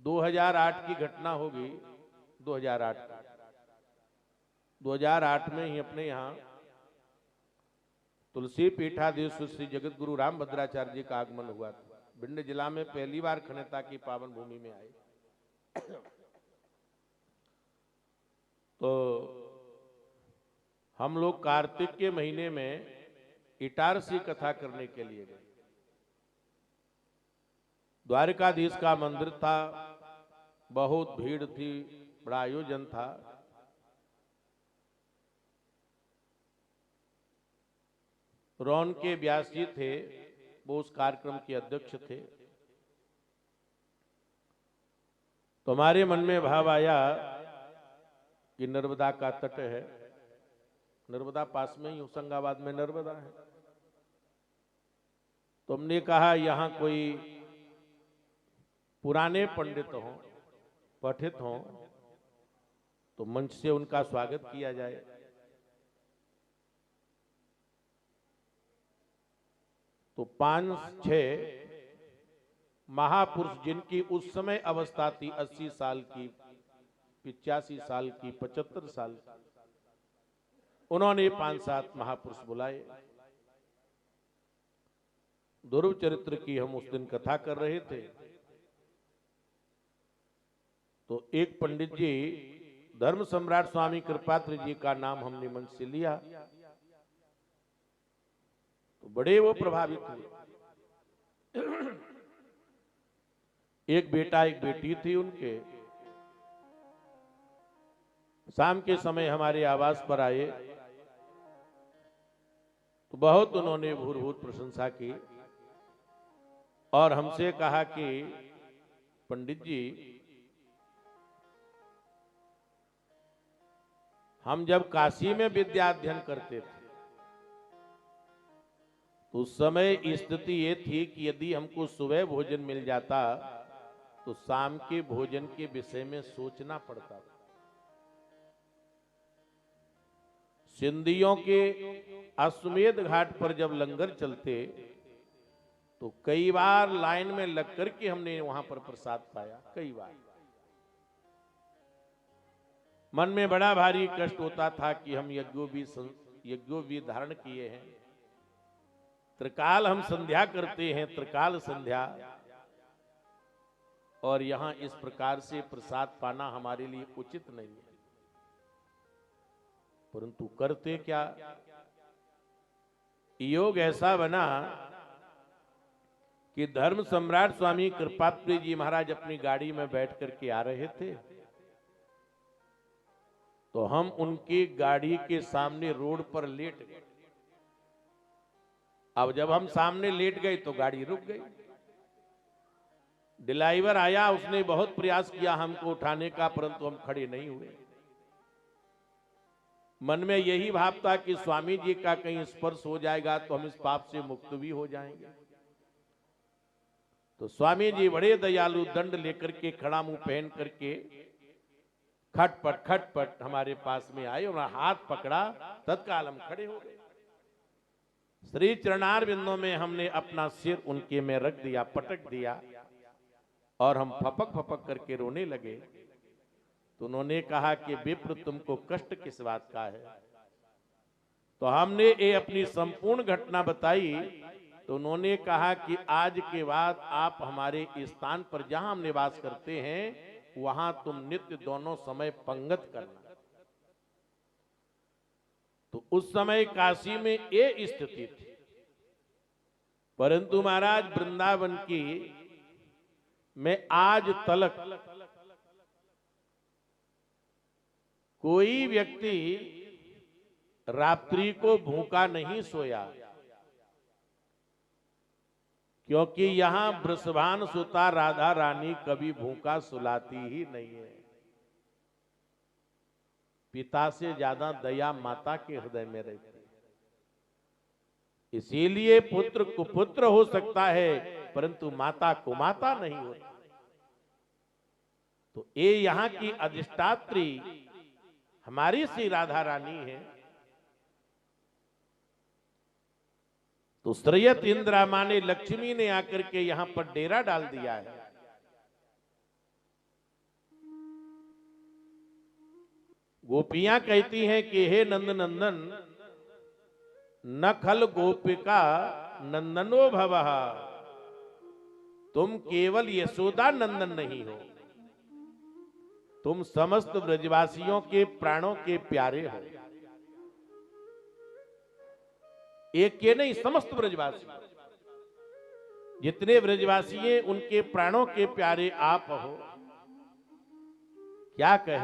2008 की घटना होगी। 2008 में ही अपने यहाँ तुलसी पीठाधीश श्री जगत गुरु राम भद्राचार्य जी का आगमन हुआ था। भिंड जिला में पहली बार खनिता की पावन भूमि में आए। तो हम लोग कार्तिक के महीने में इटारसी कथा करने के लिए गए। द्वारकाधीश का मंदिर था, बहुत भीड़ थी, बड़ा आयोजन था। रौन के व्यास जी थे, वो उस कार्यक्रम के अध्यक्ष थे। तो हमारे मन में भाव आया कि नर्मदा का तट है, नर्मदा पास में ही होशंगाबाद में नर्मदा है। तो हमने कहा यहाँ कोई पुराने पंडित हों, पठित हों, तो मंच से उनका स्वागत किया जाए। तो 5-6 महापुरुष जिनकी उस समय अवस्था थी 80 साल की, 85 साल की, 75 साल की, उन्होंने 5-7 महापुरुष बुलाए। ध्रुव चरित्र की हम उस दिन कथा कर रहे थे। तो एक पंडित जी, धर्म सम्राट स्वामी कृपात्री जी का नाम हमने मंच से लिया। तो बड़े वो प्रभावित हुए। एक बेटा एक बेटी थी उनके। शाम के समय हमारे आवास पर आए तो बहुत उन्होंने भूर प्रशंसा की और हमसे कहा कि पंडित जी, हम जब काशी में विद्या अध्ययन करते थे तो उस समय स्थिति ये थी कि यदि हमको सुबह भोजन मिल जाता तो शाम के भोजन के विषय में सोचना पड़ता था। सिंधियों के अश्वमेध घाट पर जब लंगर चलते तो कई बार लाइन में लग करके हमने वहां पर प्रसाद पाया। कई बार मन में बड़ा भारी कष्ट होता था कि हम यज्ञों भी धारण किए हैं, त्रिकाल हम संध्या करते हैं, त्रिकाल संध्या, और यहां इस प्रकार से प्रसाद पाना हमारे लिए उचित नहीं है। परंतु करते क्या, योग ऐसा बना कि धर्म सम्राट स्वामी कृपात्री जी महाराज अपनी गाड़ी में बैठ करके आ रहे थे। तो हम उनकी गाड़ी के सामने रोड पर लेट गए। अब जब हम सामने लेट गए तो गाड़ी रुक गई। ड्राइवर आया, उसने बहुत प्रयास किया हमको उठाने का, परंतु हम खड़े नहीं हुए। मन में यही भाव था कि स्वामी जी का कहीं स्पर्श हो जाएगा तो हम इस पाप से मुक्त भी हो जाएंगे। तो स्वामी जी बड़े दयालु, दंड लेकर के, खड़ा मुंह पहन करके खटपट हमारे पास में आए और हाथ पकड़ा। तत्काल हम खड़े हो गए। श्री चरणार बिंदों में हमने अपना सिर उनके में रख दिया, पटक दिया, और हम फपक करके रोने लगे। तो उन्होंने कहा कि विप्र, तुमको कष्ट किस बात का है? तो हमने ये अपनी संपूर्ण घटना बताई। तो उन्होंने कहा कि आज के बाद आप हमारे स्थान पर जहां हम निवास करते हैं वहां तुम नित्य दोनों समय पंगत करना। तो उस समय काशी में ये स्थिति थी। परंतु महाराज, वृंदावन की में आज तलक कोई व्यक्ति रात्रि को भूखा नहीं सोया, क्योंकि यहां वृषभान सुता राधा रानी कभी भूखा सुलाती ही नहीं है। पिता से ज्यादा दया माता के हृदय में रहती है। इसीलिए पुत्र कुपुत्र हो सकता है, परंतु माता कुमाता नहीं होती। तो ये यहाँ की अधिष्ठात्री हमारी श्री राधा रानी है। तो श्रेयत इंद्रामा ने, लक्ष्मी ने आकर के यहां पर डेरा डाल दिया है। गोपियां कहती हैं कि हे नंद नंदन, न खल गोपिका नंदनो भवः, तुम केवल यशोदा नंदन नहीं हो, तुम समस्त ब्रजवासियों के प्राणों के प्यारे हो। एक के नहीं, समस्त ब्रजवासी, जितने ब्रजवासी हैं उनके प्राणों के प्यारे आप हो। क्या कहा।